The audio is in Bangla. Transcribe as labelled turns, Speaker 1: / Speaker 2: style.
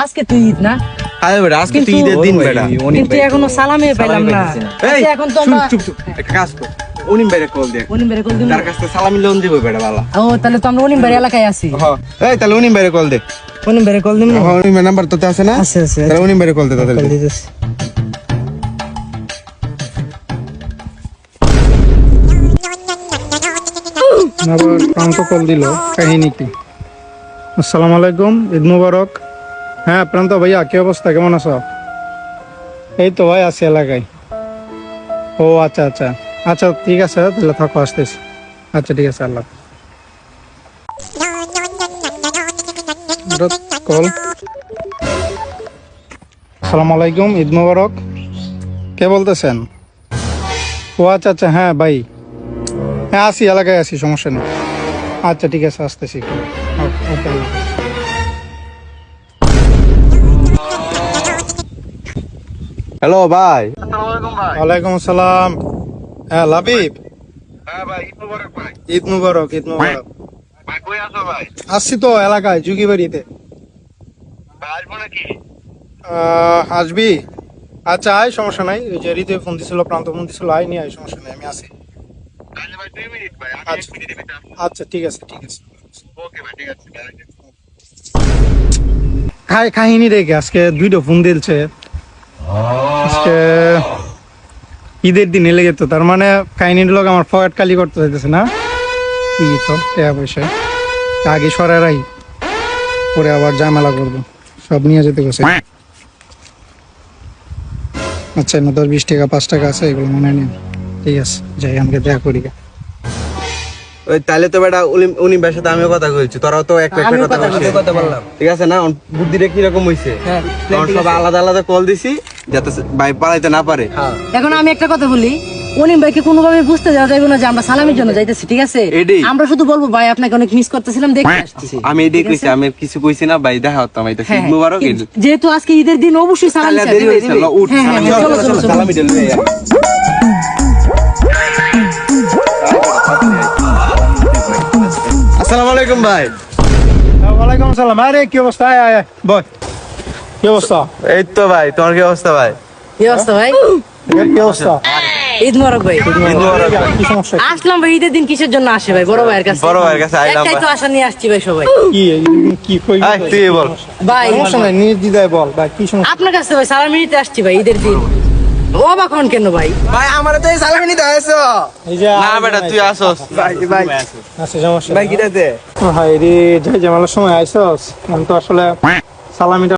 Speaker 1: আজকে তুই ঈদ না,
Speaker 2: আরে বেটা আজকে তুই ঈদের দিন বেটা।
Speaker 1: কিন্তু এখনো সালামে পেলাম না।
Speaker 2: এই
Speaker 1: এখন তো আমরা
Speaker 2: চুপ চুপ একটা কাজ কর, অনিম বাইরে কল দে,
Speaker 1: অনিম বেরে কল দিমু।
Speaker 2: তার কাছে সালামি লোন দিব বেটা বালা।
Speaker 1: ও তাহলে তো আমরা অনিম বেরে এলাকায় আছি।
Speaker 2: হ্যাঁ এই তাহলে অনিম বাইরে কল দে।
Speaker 1: অনিম বেরে কল দিমু।
Speaker 2: হ্যাঁ অনিম নাম্বার তো আছে না?
Speaker 1: আছে আছে।
Speaker 2: তাহলে অনিম বাইরে কল দে তাহলে।
Speaker 1: কল দিতেছি।
Speaker 3: আবার প্রান্ত কল দিল, কাহিনী কি? আসসালামু আলাইকুম, ঈদ মুবারক। হ্যাঁ প্রান্ত ভাইয়া, কি অবস্থা, কেমন আছো? এই তো ভাই আছি এলাকায়। ও আচ্ছা আচ্ছা আচ্ছা, ঠিক আছে তাহলে থাকো, আসতেছি। আচ্ছা ঠিক আছে, আল্লাহ কল। আসসালামু আলাইকুম, ঈদ মুবারক। কে বলতেছেন? ও আচ্ছা আচ্ছা, হ্যাঁ ভাই, হ্যাঁ আসি, এলাকায় আসি, সমস্যা নেই। আচ্ছা ঠিক আছে, আসতেছি। ওকে, আল্লাহ হাফেজ।
Speaker 2: হ্যালো ভাই।
Speaker 3: ওয়ালাইকুম আসসালাম। হ্যাঁ লাবিব,
Speaker 4: হ্যাঁ ভাই, ঈদ মুবারক ভাই।
Speaker 3: ঈদ মুবারক, ঈদ মুবারক।
Speaker 4: ভাই কই আছো ভাই?
Speaker 3: আসছি তো এলাকায়, জুগি বাড়িতে।
Speaker 4: ভাই আসবো নাকি?
Speaker 3: আসবি? আচ্ছা আয়, সমস্যা নাই। ওই যে হৃদয় ফোন দিছিল, প্রান্ত ফোন দিছিল, আয় নিয়ে আয়, সমস্যা নাই, আমি আসি।
Speaker 4: তাহলে ভাই 2 মিনিট ভাই, আমি 1
Speaker 3: আচ্ছা
Speaker 4: মিনিটের ভিতরে আসবো।
Speaker 3: আচ্ছা, ঠিক আছে ঠিক আছে।
Speaker 4: ওকে ভাই, ঠিক আছে ভাই।
Speaker 3: কাহিনী রেখে আজকে দুইটা ফোন দিলছে। আজকে ঈদের দিনে লেগে তো, তার মানে কাহিনীর লোক আমার পকেট কালি করতে চাইতেছে না? কি তো টাকা পয়সা আগে সরাই, পরে আবার ঝামেলা করবো, সব নিয়ে যেতে গেছে। আচ্ছা না, 10-20 টাকা 5 টাকা আছে, এগুলো মনে নেই। ঠিক আছে, যাই, আমাকে দেখা করি।
Speaker 2: ওই তাহলে তো বেটা অনিম ভাইয়ের সাথে আমিও কথা কইছি, তোরাও তো একটা
Speaker 1: আমিও
Speaker 2: কথা কইছিস।
Speaker 1: কথা বললাম।
Speaker 2: ঠিক আছে না? বুদ্ধিটা কি রকম হইছে?
Speaker 1: হ্যাঁ,
Speaker 2: আমরা সব আলাদা আলাদা কল দিছি যাতে ভাই পালাইতে না পারে।
Speaker 1: এখন আমি একটা কথা বলি, অনিম ভাইকে কোনোভাবে বুঝতে দেওয়া যাবে না যে আমরা সালামের জন্য যাইতেছি, ঠিক আছে?
Speaker 2: এটাই।
Speaker 1: আমরা শুধু বলবো ভাই আপনাকে অনেক মিস করতেছিলাম, দেখতে আসতেছি।
Speaker 2: আমি এটাই কইছি, আমি আর কিছু কইছি না ভাই, দেখা হতাম এটা।
Speaker 1: হ্যাঁ,
Speaker 2: ঈদ মুবারক।
Speaker 1: যেহেতু আজকে ঈদের দিন, অবশ্যই সালাম
Speaker 2: তাহলে
Speaker 1: দিতে
Speaker 2: দেরি
Speaker 1: হবে।
Speaker 2: হইছে, ল উঠ
Speaker 1: হ্যাঁ,
Speaker 2: সালামি
Speaker 1: হ্যাঁ,
Speaker 2: চলো
Speaker 1: চলো, চলো, চলো।
Speaker 2: সালামি দিল। আসসালামু আলাইকুম ভাই।
Speaker 3: ওয়ালাইকুম আসসালাম। আরে কি অবস্থা? আয় আয় আয়, বল। কি অবস্থা?
Speaker 2: এই তো ভাই, তোমার কি অবস্থা ভাই?
Speaker 1: কি অবস্থা ভাই?
Speaker 3: কি অবস্থা?
Speaker 1: ঈদ মোবারক ভাই।
Speaker 2: ঈদ মুবারক ভাই।
Speaker 3: কি সমস্যা?
Speaker 1: আসলাম ভাই, ঈদের দিন কিসের জন্য আসে ভাই? বড় ভাইয়ের কাছে।
Speaker 2: বড় ভাইয়ের কাছে আইলাম
Speaker 1: একটাই
Speaker 2: ভাই।
Speaker 1: তো আশা নিয়ে আসছি ভাই সবাই।
Speaker 3: কি কি কই?
Speaker 2: আয়, তুই বল।
Speaker 1: ভাই
Speaker 3: সমস্যা নাই, নিজ দিদায় বল ভাই, কি সমস্যা?
Speaker 1: আপনার কাছে ভাই সালামি নিতে আসছি ভাই, ঈদের দিন। অবাক হন কেন ভাই?
Speaker 2: ভাই আমারে তো এই সালামি নিতে আইছো।
Speaker 3: এই যে
Speaker 2: না বেটা তুই আসোস। ভাই ভাই
Speaker 3: আছে সমস্যা।
Speaker 2: ভাই কিটা দে।
Speaker 3: হাই রে, যাই জামালার সময় আইছস, আমি তো আসলে সালামিটা